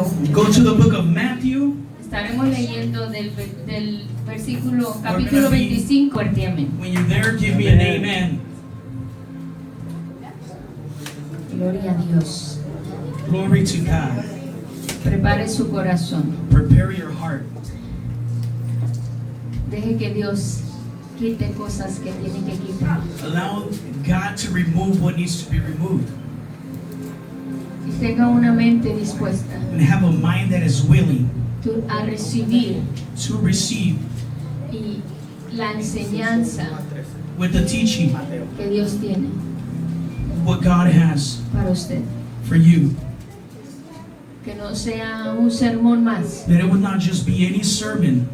Mateo. Go to the book of Matthew. Estaremos leyendo del versículo, capítulo 25, fuerte amén. When you're there, give me an amen. Gloria a Dios. Glory to God. Prepare su corazón. Prepare your heart. Deje que Dios quite cosas que tiene que quitar. Allow God to remove what needs to be removed. Y tenga una mente dispuesta And have a mind that is willing a recibir to receive y la enseñanza with the teaching que Dios tiene what God has para usted. for you. Que no sea un sermón más, That it would not just be any sermon,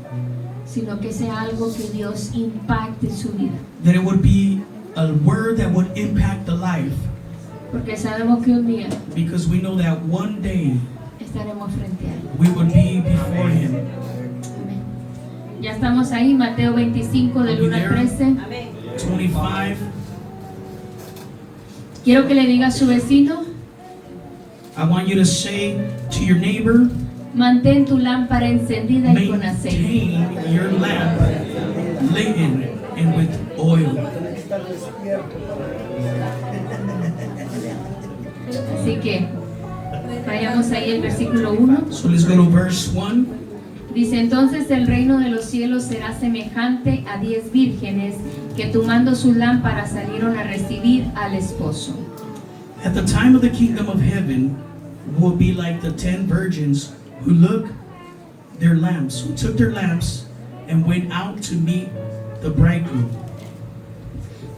sino que sea algo que Dios impacte su vida. that it would be a word that would impact the life. Porque sabemos que un día Because we know that one day estaremos frente a Él. we would be before Him. Amén. Ya estamos ahí, Mateo 25 del 1 al 13. 25. Quiero que le diga a su vecino, I want you to say to your neighbor, mantén tu lámpara encendida y con aceite. maintain your lamp lit and with oil. Así que vayamos ahí al versículo 1. So let's go to verse 1. Dice, entonces el reino de los cielos será semejante a 10 vírgenes que tomando sus lámparas salieron a recibir al esposo. At the time of the kingdom of heaven will be like the 10 virgins who took their lamps and went out to meet the bridegroom.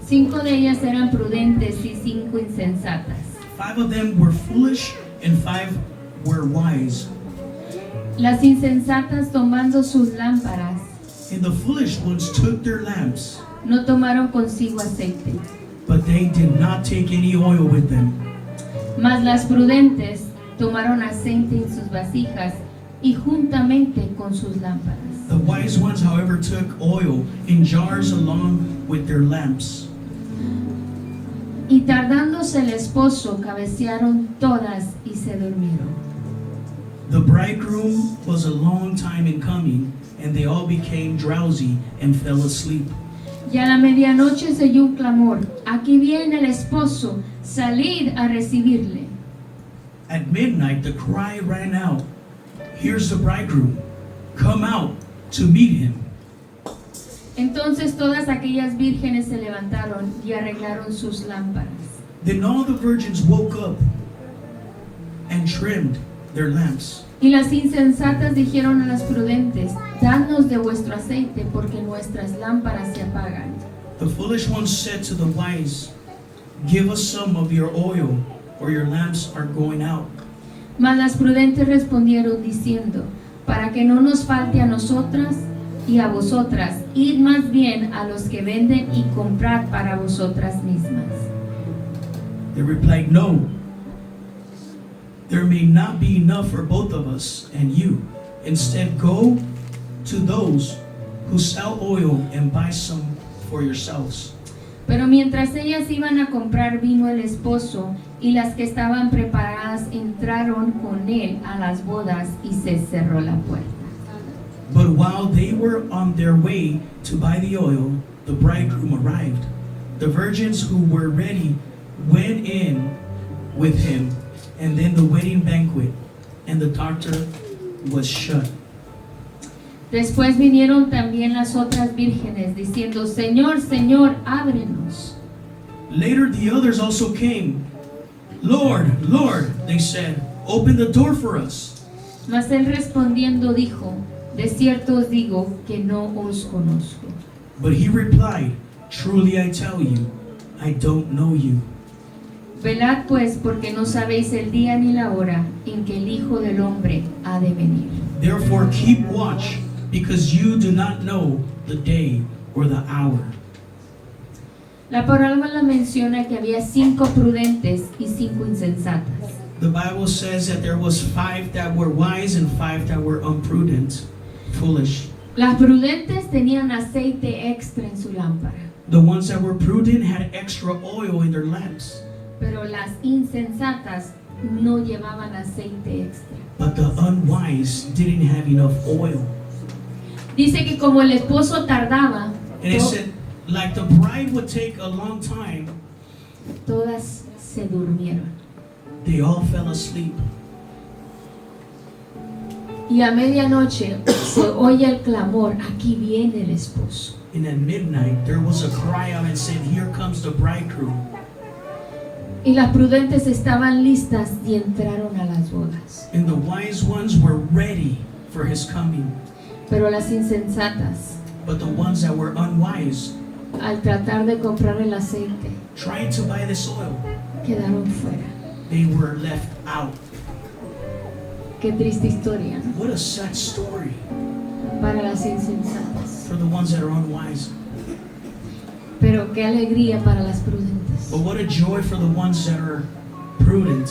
5 de ellas eran prudentes y 5 insensatas. 5 of them were foolish and 5 were wise. Las insensatas tomando sus lámparas And the foolish ones took their lamps, no tomaron consigo aceite, but they did not take any oil with them. mas las prudentes tomaron aceite en sus vasijas y juntamente con sus lámparas. The wise ones, however, took oil in jars along with their lamps. Y tardándose el esposo, cabecearon todas y se durmieron. The bridegroom was a long time in coming, and they all became drowsy and fell asleep. Y a la medianoche se oyó un clamor, aquí viene el esposo, salid a recibirle. At midnight, the cry ran out, here's the bridegroom, come out to meet him. Entonces todas aquellas vírgenes se levantaron y arreglaron sus lámparas. Then all the virgins woke up and trimmed their lamps. Y las insensatas dijeron a las prudentes, danos de vuestro aceite, porque nuestras lámparas se apagan. The foolish ones said to the wise, give us some of your oil, or your lamps are going out. Mas las prudentes respondieron diciendo, para que no nos falte a nosotras y a vosotras, id más bien a los que venden y comprad para vosotras mismas. They replied, no, there may not be enough for both of us and you. Instead, go to those who sell oil and buy some for yourselves. Pero mientras ellas iban a comprar vino el esposo, y las que estaban preparadas entraron con él a las bodas y se cerró la puerta. But while they were on their way to buy the oil, the bridegroom arrived. The virgins who were ready went in with him, and then the wedding banquet and the doctor was shut. Después vinieron también las otras vírgenes, diciendo, Señor, Señor, ábrenos. Later the others also came. Lord, Lord, they said, open the door for us. Mas él respondiendo dijo, de cierto os digo que no os conozco. But he replied, truly I tell you, I don't know you. Velad pues, porque no sabéis el día ni la hora en que el Hijo del Hombre ha de venir. Therefore keep watch, because you do not know the day or the hour. La parábola menciona que había 5 prudentes y 5 insensatas. The Bible says that there was 5 that were wise and 5 that were imprudent, foolish. Las prudentes tenían aceite extra en su lámpara, The ones that were prudent had extra oil in their lamps, pero las insensatas no llevaban aceite extra. But the unwise didn't have enough oil. Dice que como el esposo tardaba, And it said, like the bride would take a long time, todas se durmieron. they all fell asleep. Y a medianoche se oye el clamor, aquí viene el esposo. And at midnight, there was a cry out and said, here comes the bridegroom. Y las prudentes estaban listas y entraron a las bodas. And the wise ones were ready for his coming. Pero las insensatas, But the ones that were unwise, al tratar de comprar el aceite, trying to buy this oil, quedaron fuera. they were left out. Qué triste historia, ¿no? What a sad story Para las insensatas. for the ones that are unwise. Pero qué alegría para las prudentes. But what a joy for the ones that are prudent.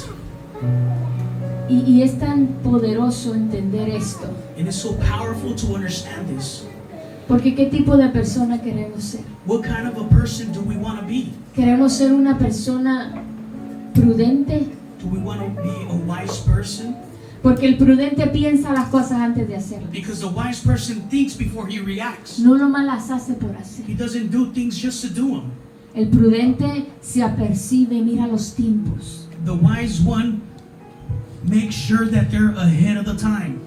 Y es tan poderoso entender esto. And it's so powerful to understand this. Porque qué tipo de persona queremos ser. What kind of a person do we want to be? ¿Queremos ser una persona prudente? Do we want to be a wise person? Porque el prudente piensa las cosas antes de hacerlas. Because the wise person thinks before he reacts. No nomás las hace por hacer. He doesn't do things just to do them. El prudente se apercibe, mira los tiempos. The wise one makes sure that they're ahead of the time.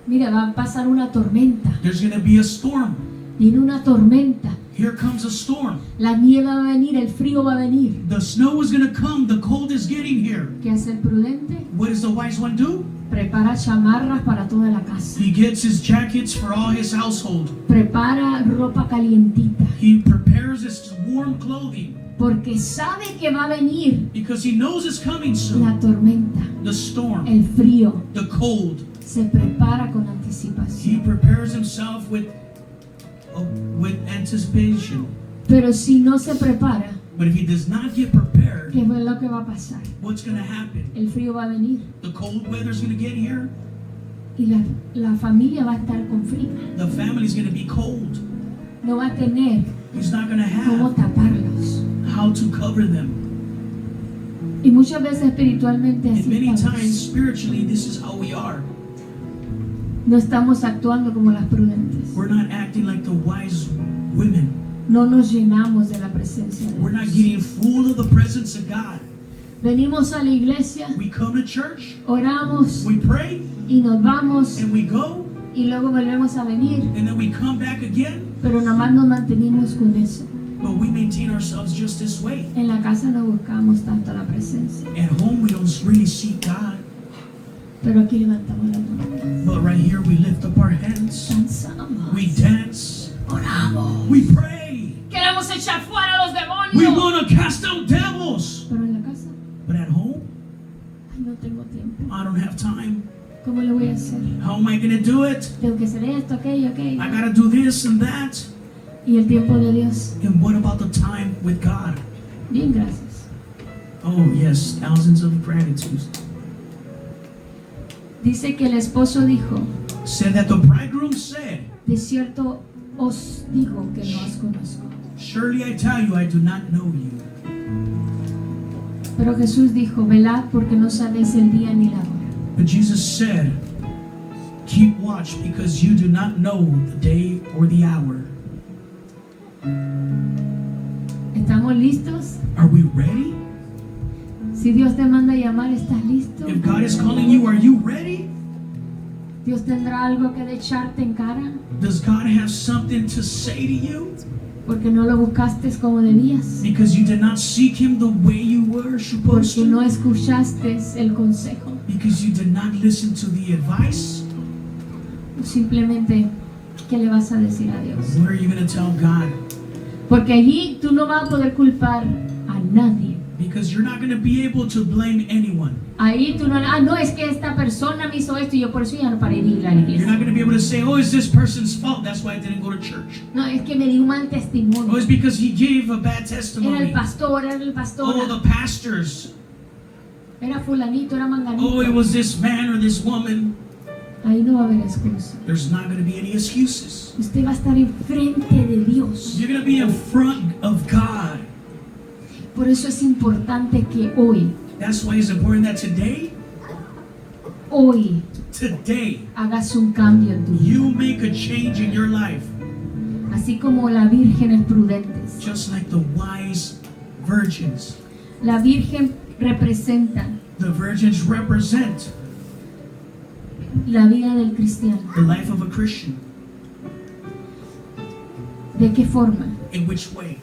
Mira, va a pasar una tormenta. There's going to be a storm. Viene una tormenta. Here comes a storm. La nieve va a venir, el frío va a venir. The snow is going to come. The cold is getting here. ¿Qué hace el prudente? What does the wise one do? Prepara chamarras para toda la casa. He gets his jackets for all his household. Prepara ropa calientita. He prepares his warm clothing Porque sabe que va a venir because he knows it's coming la soon. tormenta, The storm, el frío. the cold. Se prepara con He anticipación. prepares himself with anticipation. Pero si no se prepara, But if he does not get prepared, ¿qué es lo que va a pasar? what's going to happen? El frío va a venir The cold weather's going to get here. y la familia va a estar con frío. The family's going to be cold. No va a tener He's not going to cómo have taparlos. how to cover them. Y muchas veces espiritualmente And así many estamos. times, spiritually, this is how we are. No estamos actuando como las prudentes. We're not acting like the wise women. No nos llenamos de la presencia de We're not Dios. getting full of the presence of God. Venimos a la iglesia, We come to church, oramos we pray, y nos vamos and we go, y luego volvemos a venir. and then we come back again. Pero nada más nos mantenimos con eso. But we maintain ourselves just this way. En la casa no buscamos tanto la presencia. At home, we don't really seek God. Pero aquí levantamos las manos. But right here, we lift up our hands. Danzamos. We dance. Oramos. We pray. Queremos echar fuera a los We demonios. want to cast out devils. Pero en la casa, But at home, ay, no tengo tiempo. I don't have time. ¿Cómo le voy a hacer? How am I going to do it? Tengo que hacer esto, aquello, aquello. I got to do this and that. Y el tiempo de Dios. And what about the time with God? Bien, gracias. Oh, yes, thousands of gratitudes. Dice que el esposo dijo, Said that the bridegroom said, de cierto os digo que no os conozco. surely I tell you, I do not know you. Pero Jesús dijo, velad porque no sabéis el día ni la hora. But Jesus said, keep watch because you do not know the day or the hour. ¿Estamos listos? Are we ready? Si Dios te manda a llamar, ¿estás listo? If God is calling you, are you ready? ¿Dios tendrá algo que echarte en cara? Does God have something to say to you? Porque no lo buscaste como debías. Because you did not seek Him the way you were supposed Porque no to? escuchaste el consejo. Because you did not listen to the advice? O simplemente, ¿qué le vas a decir a Dios? What are you going to tell God? Porque allí tú no vas a poder culpar a nadie. Because you're not going to be able to blame anyone. Ahí tú no, no, es que esta persona me hizo esto y yo por eso ya no paré de ir a la You're iglesia. not going to be able to say, oh, it's this person's fault. That's why I didn't go to church. No, es que me dio un mal testimonio. Oh, it's because he gave a bad Era el testimony. pastor, era el pastor. Oh, the pastors. Era fulanito, era Oh, it manganito. was this man or this woman. Ahí no va a haber excusa. There's not going to be any excuses. Usted va a estar enfrente de Dios. You're going to be in front of God. Por eso es importante que hoy That's why it's important that today hoy today, hagas un cambio en tu vida. you make a change in your life. Así como las vírgenes prudentes. Just like the wise virgins. La virgen representa The virgins represent la vida del cristiano. the life of a Christian. ¿De qué forma? In which way?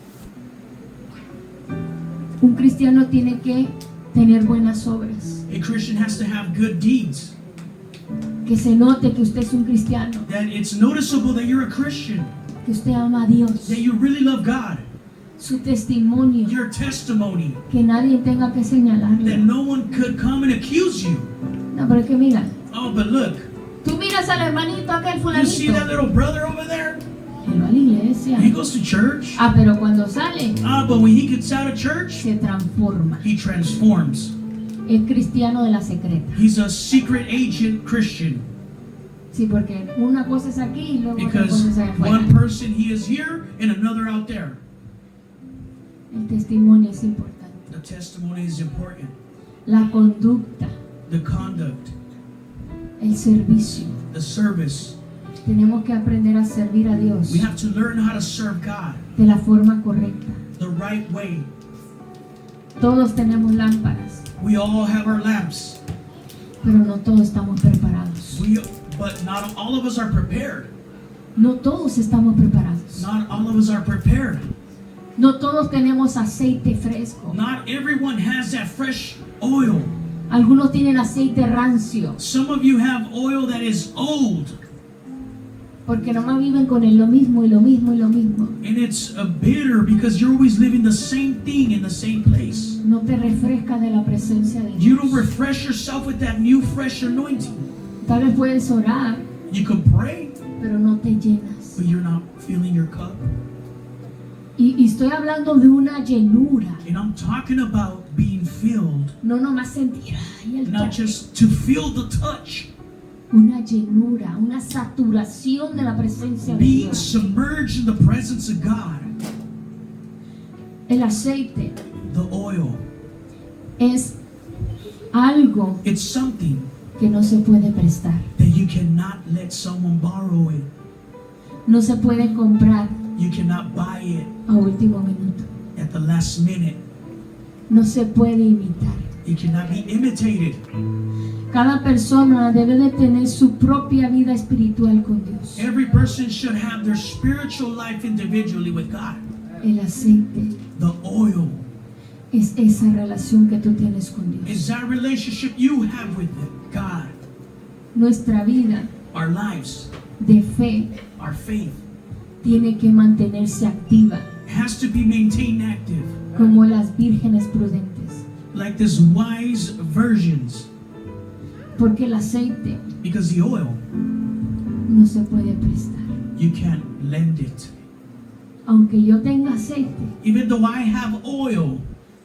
Un cristiano tiene que tener buenas obras. A Christian has to have good deeds. Que se note que usted es un cristiano. That it's noticeable that you're a Christian. Que usted ama a Dios. That you really love God. Su testimonio. Your testimony. Que nadie tenga que That señalarle. no one could come and accuse you. No, pero es que mira. Oh, but look. Tú miras al hermanito aquel You see that fulanito. little brother over there? Él va a la iglesia. He goes to church. Ah, pero cuando sale, But when he gets out of church, se transforma. he transforms. Es cristiano de la secreta. He's a secret agent Christian. Sí, porque una cosa es aquí y luego otra Because cosa es allá afuera. one person he is here and another out there. El testimonio es importante. The testimony is important. La conducta, The conduct, el servicio. the service. Tenemos que aprender a servir a Dios We have to learn how to serve God de la forma correcta. the right way. Todos tenemos lámparas, We all have our lamps. pero no todos estamos preparados. But not all of us are prepared. No todos estamos preparados. Not all of us are prepared. No todos tenemos aceite fresco. Not everyone has that fresh oil. Algunos tienen aceite rancio, Some of you have oil that is old. porque nomás viven con lo mismo y lo mismo y lo mismo. And it's bitter because you're always living the same thing in the same place. No te refresca de la presencia de You don't Dios. refresh yourself with that new fresh anointing. Tal vez puedes orar, You can pray, pero no te llenas. but you're not filling your cup. Y estoy hablando de una llenura. And I'm talking about being filled, No nomás sentir ay, el not toque. just to feel the touch, Una llenura, una saturación de la presencia de being Dios. submerged in the presence of God. El aceite The oil, es algo it's something que no se puede prestar. that you cannot let someone borrow it. No se puede comprar You cannot buy it a último minuto. at the last minute. No se puede imitar. It cannot be imitated. Cada persona debe de tener su propia vida espiritual con Dios. Every person should have their spiritual life individually with God. El aceite The oil es esa relación que tú tienes con Dios. is that relationship you have with God. Nuestra vida Our lives, de fe our faith tiene que mantenerse activa, has to be maintained active, como las vírgenes prudentes, like this wise virgins, porque el aceite because the oil, no se puede prestar. you can't lend it. Aunque yo tenga aceite, Even though I have oil,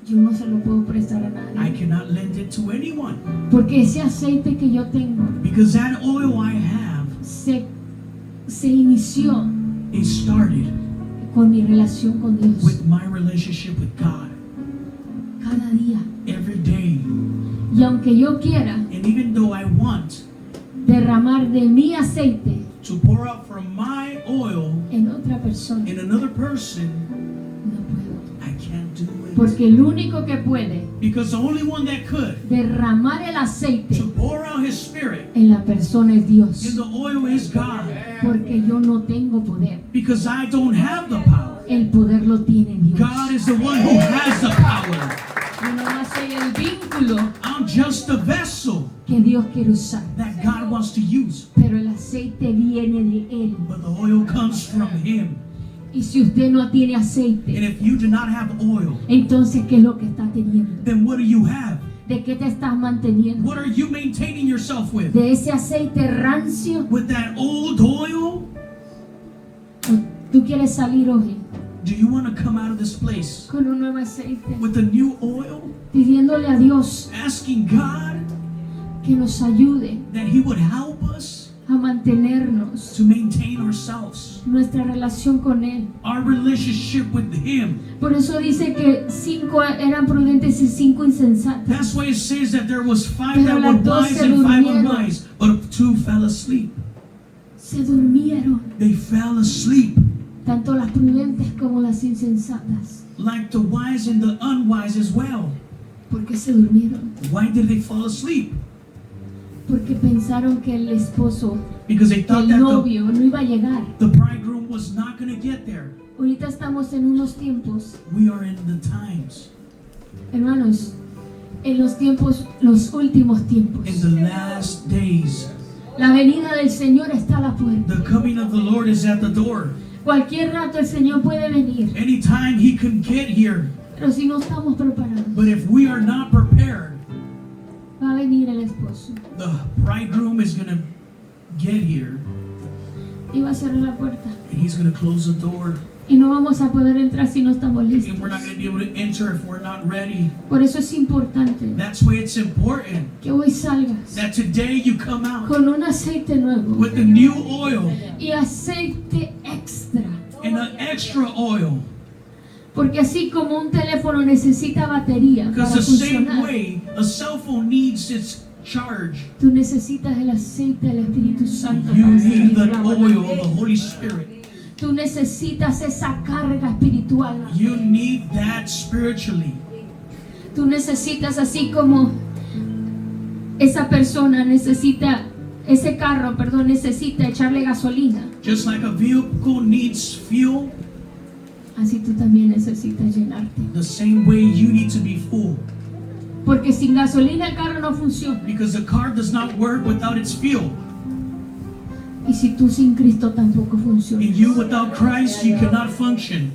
yo no se lo puedo prestar a I nadie, cannot lend it to anyone, porque ese aceite que yo tengo because that oil I have se inició is started con mi relación con Dios with my relationship with God cada día. every day. Y aunque yo quiera And even though I want derramar de mi aceite to pour out from my oil en otra persona, in another person, no puedo. I can't do it. Porque el único que puede Because the only one that could derramar el aceite to pour out his spirit en la persona es in Dios. the oil is God. Porque yo no tengo poder. Because I don't have the power. El poder lo tiene Dios. God is the one who has the power. Yo nomás soy el vínculo I'm just a vessel que Dios quiere usar. that God wants to use. Pero el aceite viene de Él. But the oil comes from Him. Y si usted no tiene And aceite, if you do not have oil, entonces ¿qué es lo que está teniendo? then what do you have? ¿De qué te estás manteniendo? What are you maintaining yourself with? ¿De ese aceite rancio? With that old oil? ¿O tú quieres salir hoy Do you want to come out of this place con un nuevo aceite? with a new oil? Pidiéndole a Dios Asking God que nos ayude that He would help us a mantenernos to maintain ourselves, nuestra relación con Él. our relationship with Him. Por eso dice que 5 eran prudentes y 5 insensatas. That's why it says that there was 5 Pero that las were dos wise se and 5 durmieron. unwise, but 2 fell asleep. Se durmieron, They fell asleep, tanto las prudentes como las insensatas. like the wise and the unwise as well. ¿Por qué se durmieron? Why did they fall asleep? Porque pensaron que el esposo, Because they que thought el that novio no iba a llegar. the bridegroom was not going to get there. Ahorita estamos en unos tiempos, We are in the times, hermanos, en los tiempos, los últimos tiempos. in the last days. La venida del Señor está a la puerta. The coming of the Lord is at the door. Cualquier rato el Señor puede venir, Anytime He can get here. pero si no estamos preparados, But if we are not prepared, va a venir el esposo the bridegroom is going to get here, y va a cerrar la puerta. and He's going to close the door, Y no vamos a poder entrar si no estamos listos. and we're not going to be able to enter if we're not ready. Por eso es importante That's why it's important que hoy salgas that today you come out con un aceite nuevo with the new oil y aceite extra. and an extra oil. Porque así como un teléfono necesita batería para Because the same funcionar, way a cell phone needs its charge, tú necesitas el aceite del Espíritu Santo you para need seguir the trabajando. oil of the Holy Spirit. Tú necesitas esa carga espiritual. You need that spiritually. Tú necesitas, así como esa persona necesita, ese carro, perdón, necesita echarle gasolina, Just like a vehicle needs fuel, así tú también necesitas llenarte. the same way you need to be full. Porque sin gasolina el carro no funciona. Because the car does not work without its fuel. Y si tú sin Cristo tampoco funcionas And you without Christ, you cannot function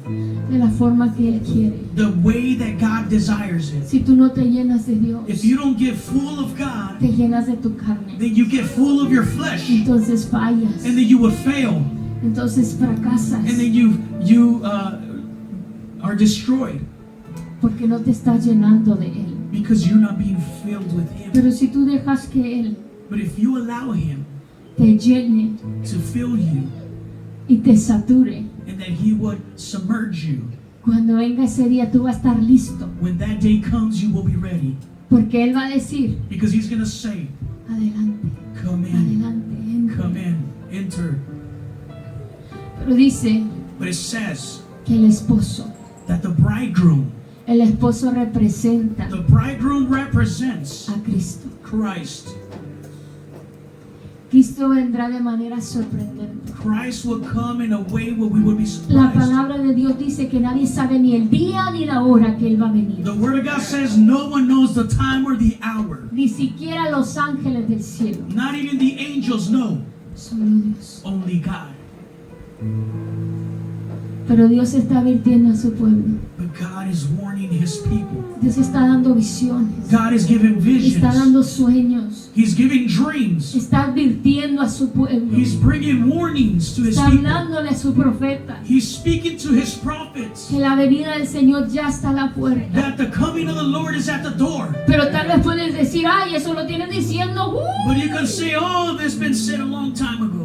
de la forma que Él quiere. the way that God desires it. Si tú no te llenas de Dios, If you don't get full of God, te llenas de tu carne. then you get full of your flesh, Entonces fallas. and then you would fail, Entonces fracasas. and then you are destroyed Porque no te estás llenando de Él. because you're not being filled with Him. Pero si tú dejas que Él But if you allow Him te llene to fill you, y te sature, and that He would submerge you, cuando venga ese día tú vas a estar listo. when that day comes, you will be ready. Porque Él va a decir, Because He's going to say, adelante, come in, adelante, entra. come in, enter. Pero dice But it says que el esposo representa the bridegroom represents a Cristo. Christ. Cristo vendrá de manera sorprendente. Christ will come in a way where we will be La surprised. palabra de Dios dice que nadie sabe ni el día ni la hora que Él va a venir. The Word of God says no one knows the time or the hour. Ni siquiera los ángeles del cielo. Not even the angels know. Solo Dios. Only God. Pero Dios está advirtiendo a su pueblo. But God is warning His people. Dios está dando visiones. God is giving Está dando visions. sueños. He's giving dreams. Está advirtiendo a su pueblo. He's bringing warnings to His Está people. hablándole a su profeta He's speaking to His prophets que la venida del Señor ya está a la puerta. that the coming of the Lord is at the door. Pero tal vez puedes decir, ay, eso lo tienen diciendo But you can say, oh, this has been said a long time ago.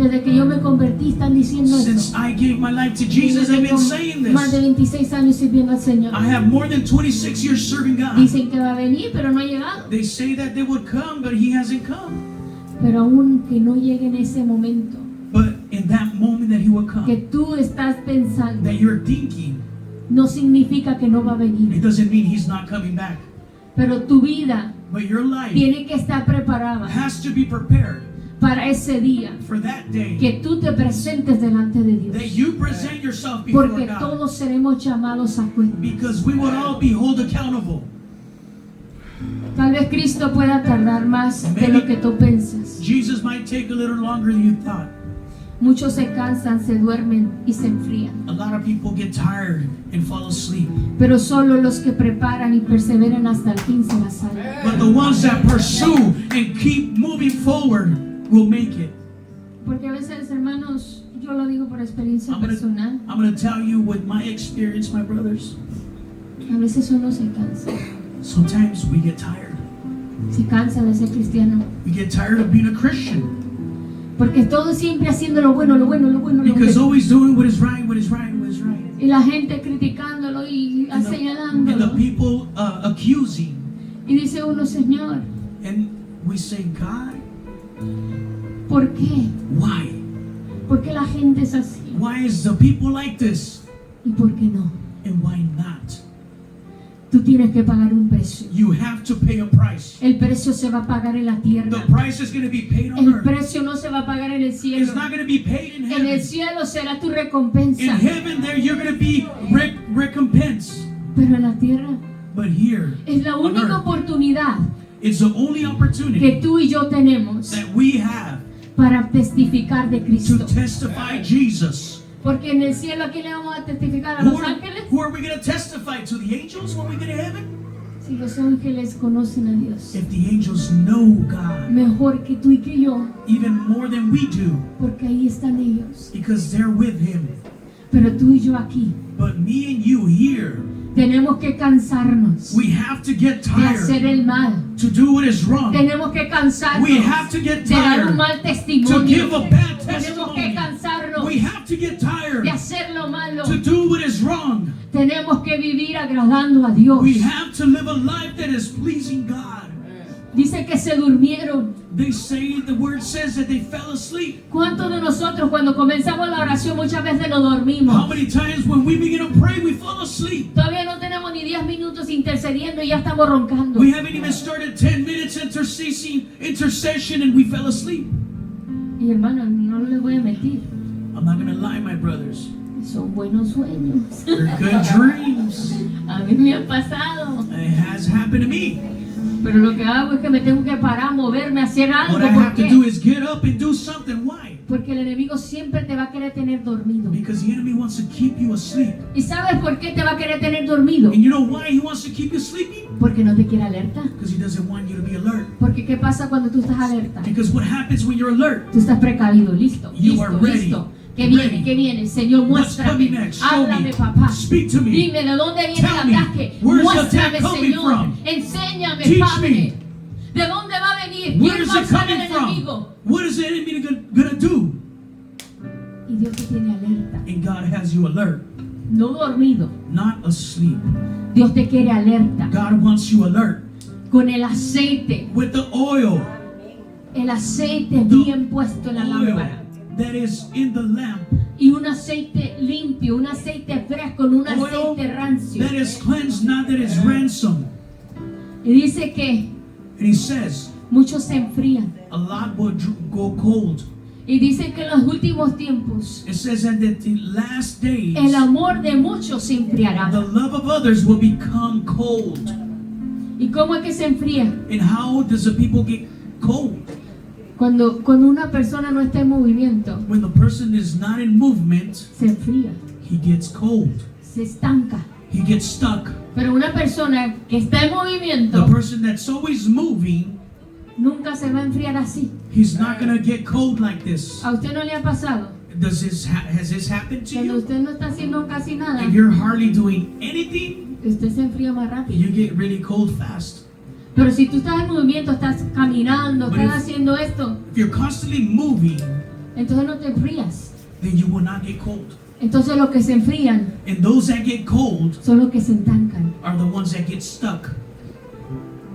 desde que yo me convertí, están diciendo Since eso. I gave my life to Jesus, Yo I've tengo been saying más de this. 26 años sirviendo al Señor. I have more than 26 years serving God. Dicen que va a venir, pero no ha llegado. They say that they would come, but He hasn't come. Pero aún que no llegue en ese momento But in that moment that He will que come, tú estás pensando, that you're thinking, no significa que no va a venir. it doesn't mean He's not coming back. Pero tu vida But your life tiene que estar preparada has to be prepared para ese día for that day que tú te presentes delante de that Dios. you present yourself before Porque God. todos seremos llamados a cuenta. Because we will all be held accountable. Tal vez Cristo pueda tardar más de lo que tú piensas. Jesus might take a little longer than you thought. Muchos se cansan, se duermen y se enfrían. A lot of people get tired and fall asleep. Pero solo los que preparan y perseveran hasta el fin se la salen. But the ones that pursue and keep moving forward will make it. Porque a veces, hermanos, yo lo digo por experiencia I'm personal, going to tell you with my experience, my brothers. a veces uno se cansa. Sometimes we get tired. Se cansa de ser cristiano. We get tired of being a Christian. Porque todo siempre haciendo lo bueno, lo bueno, lo bueno, lo Because bueno. always doing what is right, what is right, what is right. Y la gente criticándolo y And the señalándolo. people accusing. Y dice uno, Señor, And we say, God, ¿por qué? why? ¿Por qué la gente es así? Why is the people like this? ¿Y por qué no? And why not? Tú tienes que pagar un precio. You have to pay a price. El precio se va a pagar en la The tierra. price is going to be paid on El earth. precio no se va a pagar en el cielo. It's not going to be paid in En el heaven. cielo será tu In recompensa. heaven, there you're going to be recompensed. Pero en la tierra But here, es la on única earth, oportunidad it's the only que opportunity tú y yo tenemos that we have para testificar de to Cristo. testify Jesus. Porque en el cielo, ¿a quién le vamos a testificar? ¿A los ángeles? Who are we going to testify to? The angels when we get to heaven? Si los ángeles conocen a Dios If the angels know God mejor que tú y que yo, even more than we do, porque ahí están ellos. because they're with Him. Pero tú y yo aquí But me and you here, tenemos que cansarnos we have to get de hacer tired el mal. to do what is wrong. Tenemos que cansarnos We have to get de dar un tired mal to testimonio. give a bad Tenemos que testimony. cansarnos We have to get tired de hacer lo malo. to do what is wrong. Tenemos que vivir agradando a Dios. We have to live a life that is pleasing God. Dice que se durmieron. They say, the word says that they fell asleep. ¿Cuántos de nosotros cuando comenzamos la oración muchas veces nos How dormimos? many times when we begin to pray, we fall asleep? Todavía no tenemos ni 10 minutos intercediendo y ya estamos roncando. We haven't even started 10 minutes intercession and we fell asleep. Y hermano, no les voy a mentir. I'm not going to lie, my brothers. Son buenos sueños. They're good dreams. A mí me ha pasado. It has happened to me. Pero lo que hago es que me tengo que parar, moverme, hacer algo. What I ¿Por have to do qué? is get up and do something. Why? Porque el enemigo siempre te va a querer tener dormido. Because the enemy wants to keep you asleep. ¿Y sabes por qué te va a querer tener dormido? And you know why he wants to keep you sleeping? Porque no te quiere alerta. Because he doesn't want you to be alert. Porque ¿qué pasa cuando tú estás alerta? Because what happens when you're alert? Tú estás precavido, listo, You are listo, ready. listo. ¿Qué viene? Ready. ¿Qué viene? Señor, What's coming muéstrame. next? Show Háblame, me. papá. Speak to me. Dime, ¿de dónde viene Tell el me. ataque? Where's the Muéstrame, attack coming Señor. from? Enséñame, Teach Padre. me. ¿De dónde va a venir? Where ¿Quién is va a it usar el coming from? enemigo? What is the enemy going to do? Y Dios te tiene alerta, And God has you alert, no dormido. not asleep. Dios te quiere alerta. God wants you alert. Con el aceite, With the oil bien puesto en la oil lámpara. that is in the lamp, Y un aceite limpio, un aceite fresco, no un oil aceite rancio. that is cleansed, not that is ransomed. Y dice que And he says, muchos se enfrían. a lot will go cold. Y dice que en los últimos tiempos It says that in the last days, el amor de muchos se enfriará. the love of others will become cold. ¿Y cómo es que se enfría? And how does the people get cold? Cuando una persona no está en movimiento, When the person is not in movement, se enfría, he gets cold. se estanca. He gets stuck. Pero una persona que está en The movimiento person that's always moving, nunca se va a enfriar así. he's not going to get cold like this. ¿A usted no le ha pasado? Has this happened to Cuando you? usted no está haciendo casi nada, If you're hardly doing anything, usted se enfría más rápido. you get really cold fast. Pero si tú estás en movimiento, estás caminando, But estás if- haciendo esto, If you're constantly moving, entonces no te enfrías. then you will not get cold. Entonces los que se enfrían And those that get cold son los que se estancan. are the ones that get stuck.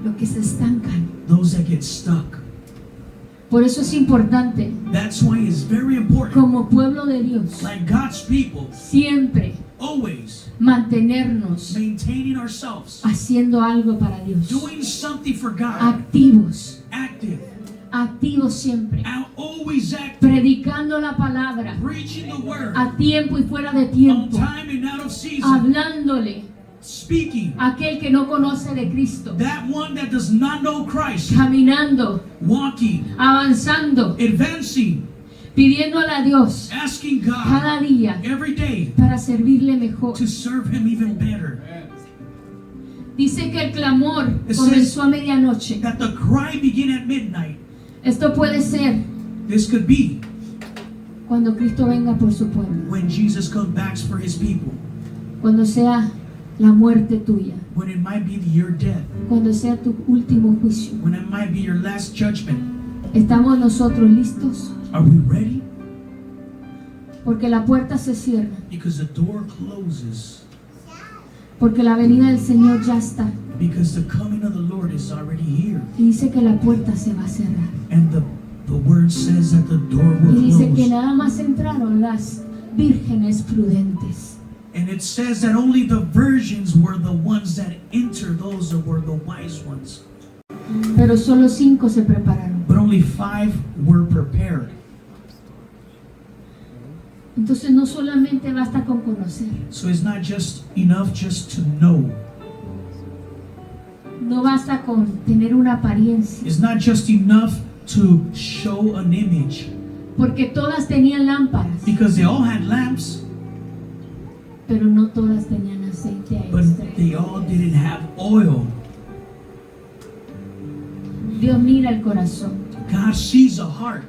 Los que se estancan. Those that get stuck. Por eso es importante, That's why it's very important, como pueblo de Dios, like God's people, siempre always mantenernos maintaining ourselves, haciendo algo para Dios. doing something for God, Activos, active, activos siempre. always active, Predicando la palabra preaching the word a tiempo y fuera de on tiempo. time and out of season, Hablándole speaking. a aquel que no conoce de Cristo. That one that does not know Christ, Caminando, walking, avanzando, advancing, pidiéndole a Dios asking God cada día every day para servirle mejor. to serve Him even better. Dice que el clamor It comenzó a medianoche. That the cry began at midnight. Esto puede ser This could be cuando Cristo venga por su pueblo, when Jesus comes back for His people, cuando sea la muerte tuya, when it might be your death, cuando sea tu último juicio. when it might be your last judgment. ¿Estamos nosotros listos? Are we ready? Porque la puerta se cierra. Because the door closes. Porque la venida del Señor ya está. Because the coming of the Lord is already here. Y dice que la puerta se va a cerrar. And the word says that the door Y will dice que close. nada más entraron las vírgenes prudentes. And it says that only the virgins were the ones that entered, those that were the wise ones. Pero solo 5 se prepararon. But only 5 were prepared. Entonces no solamente basta con conocer. So it's not just enough just to know. No basta con tener una apariencia. It's not just enough to show an image. Porque todas tenían lámparas. Because they all had lamps, Pero no todas tenían aceite but extra. they all didn't have oil. Dios mira el corazón. God sees a heart.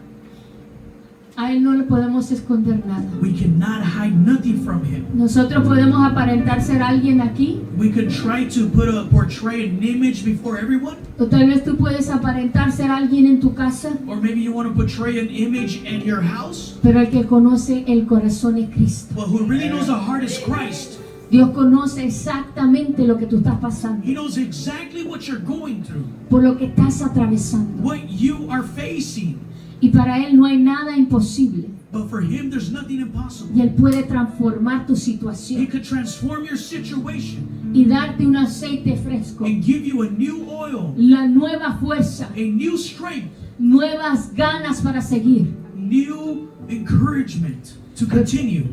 A Él no le podemos esconder nada. We cannot hide nothing from Him. Nosotros podemos aparentar ser alguien aquí. We could try to portray an image before everyone, O tal vez tú puedes aparentar ser alguien en tu casa. or maybe you want to portray an image in your house. Pero el que conoce el corazón es Cristo. But who really knows the heart is Christ. Dios conoce exactamente lo que tú estás pasando. He knows exactly what you're going through, Por lo que estás atravesando. what you are facing. Y para Él no hay nada imposible. But for Him, there's nothing Y impossible. Él puede transformar tu He situación could transform your situation y darte un aceite fresco, and give you a new oil, la nueva fuerza, a new strength, nuevas ganas para seguir. new encouragement to continue.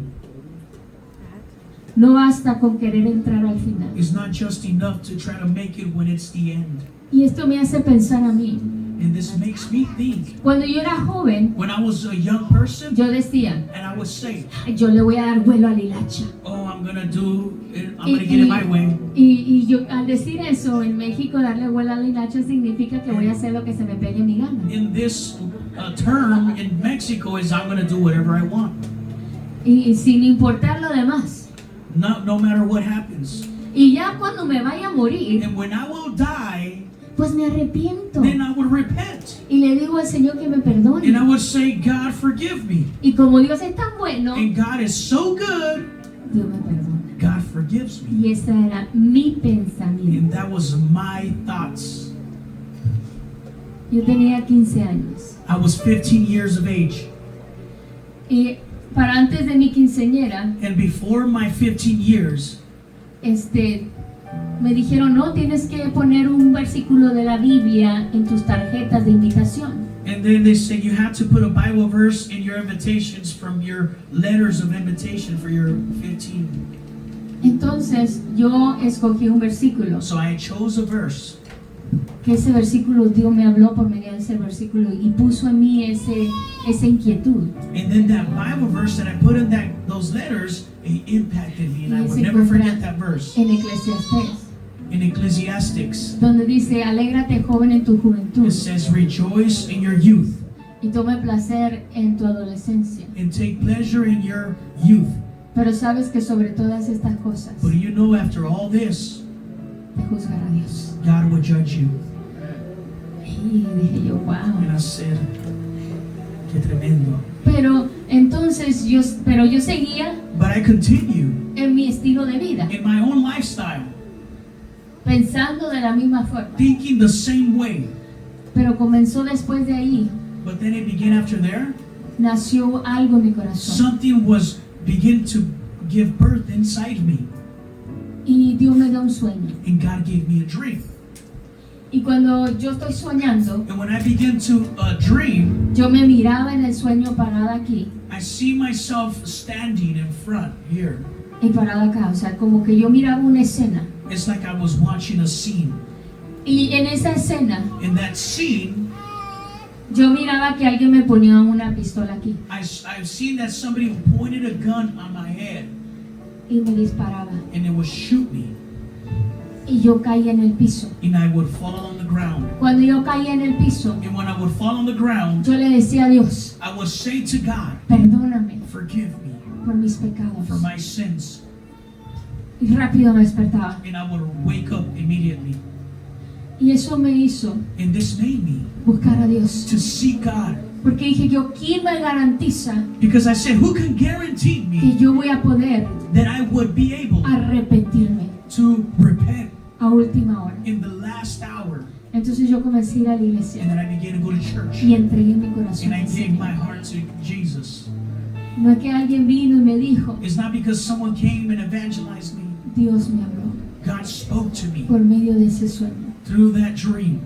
No basta con querer entrar al final. It's not just enough to try to make it when it's the end. Y esto me hace pensar a mí. And this makes me think. Cuando yo era joven, When I was a young person, yo decía, and I would say, "Ay, yo le voy a dar vuelo a la hilacha." oh, I'm gonna get it my way. Y yo al decir eso en México, darle vuelo a la hilacha significa que voy a hacer lo que se me pegue mi gana. In this term in Mexico is I'm gonna do whatever I want. Y sin importar lo demás. No matter what happens. Y ya cuando me vaya a morir, And when I will die, pues me arrepiento. then I would repent. Y le digo al Señor que me And perdone. I would say, God, forgive me. Y como Dios es tan bueno, And God is so good, Dios me perdona. God forgives me. Y ese era mi pensamiento. And that was my thoughts. Yo tenía 15 años. I was 15 years of age. Y para antes de mi quinceañera, And before my 15 years, me dijeron, no, tienes que poner un versículo de la Biblia en tus tarjetas de invitación. and then they say you have to put a Bible verse in your invitations from your letters of invitation for your 15. Entonces yo escogí un versículo, So I chose a verse. que ese versículo Dios me habló por medio de ese versículo y puso en mí esa inquietud. And then that Bible verse that I put in those letters, it impacted me, and I would never forget that verse. En Eclesiastés, In Ecclesiastics, donde dice, alégrate joven en tu juventud it says, rejoice in your youth y tome placer en tu adolescencia. and take pleasure in your youth. Pero sabes que sobre todas estas cosas But you know, after all this, te juzgará Dios. God will judge you. Y dije yo, wow. And I said, qué tremendo. Pero entonces yo seguía But I continued en mi estilo de vida, in my own lifestyle, pensando de la misma forma. thinking the same way. Pero comenzó después de ahí, But then it began after there. nació algo en mi corazón. Something was begin to give birth inside me. Y Dios me da un sueño. And God gave me a dream. Y cuando yo estoy soñando, And when I began to dream, yo me miraba en el sueño parada aquí I see myself standing in front here. y parada acá. O sea, como que yo miraba una escena. It's like I was watching a scene. Y en esa escena, In that scene, yo miraba que alguien me ponía una pistola aquí I've seen that somebody pointed a gun on my head y me disparaba. and it would shoot me. Y yo caía en el piso. And I would fall on the ground. Cuando yo caía en el piso, And when I would fall on the ground, yo le decía a Dios, I would say to God, perdóname forgive me por mis pecados. for my sins. Y rápido me despertaba. And I would wake up immediately. Y eso me hizo And this made me buscar a Dios. to seek God. Porque dije yo, ¿quién me garantiza Because I said, who can guarantee que me yo voy a poder that I would be able arrepentirme to repent a última hora? in the last hour? Entonces yo comencé a ir a la And iglesia then I began to go to church. y entregué mi corazón And I al gave my Señor. heart to Jesus. No es que alguien vino y me dijo, It's not because someone came and evangelized me. Dios me habló God spoke to me por medio de ese sueño. through that dream.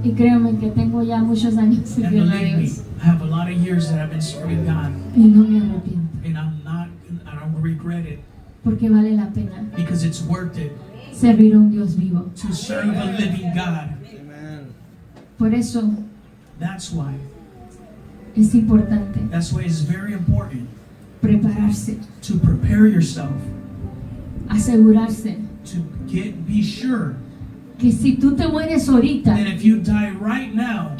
Y créanme que tengo ya muchos años And sirviendo a believe me, Dios I have a lot of years that I've been serving God. y no me arrepiento And I don't regret it porque vale la pena because it's worth it servir a un Dios vivo. to serve a living God. Por eso That's why. es importante That's why it's very important prepararse, to prepare yourself, asegurarse to be sure que si tú te mueres ahorita, that if you die right now,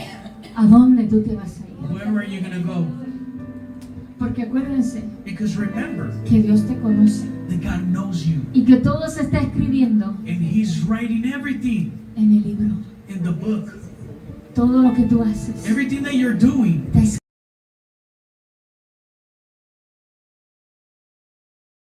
¿a dónde tú te vas a ir? where are you going to go? Porque acuérdense Because remember que Dios te conoce that God knows you y que todo se está escribiendo and He's writing everything en el libro. in the book. Todo lo que tú haces Everything that you're doing está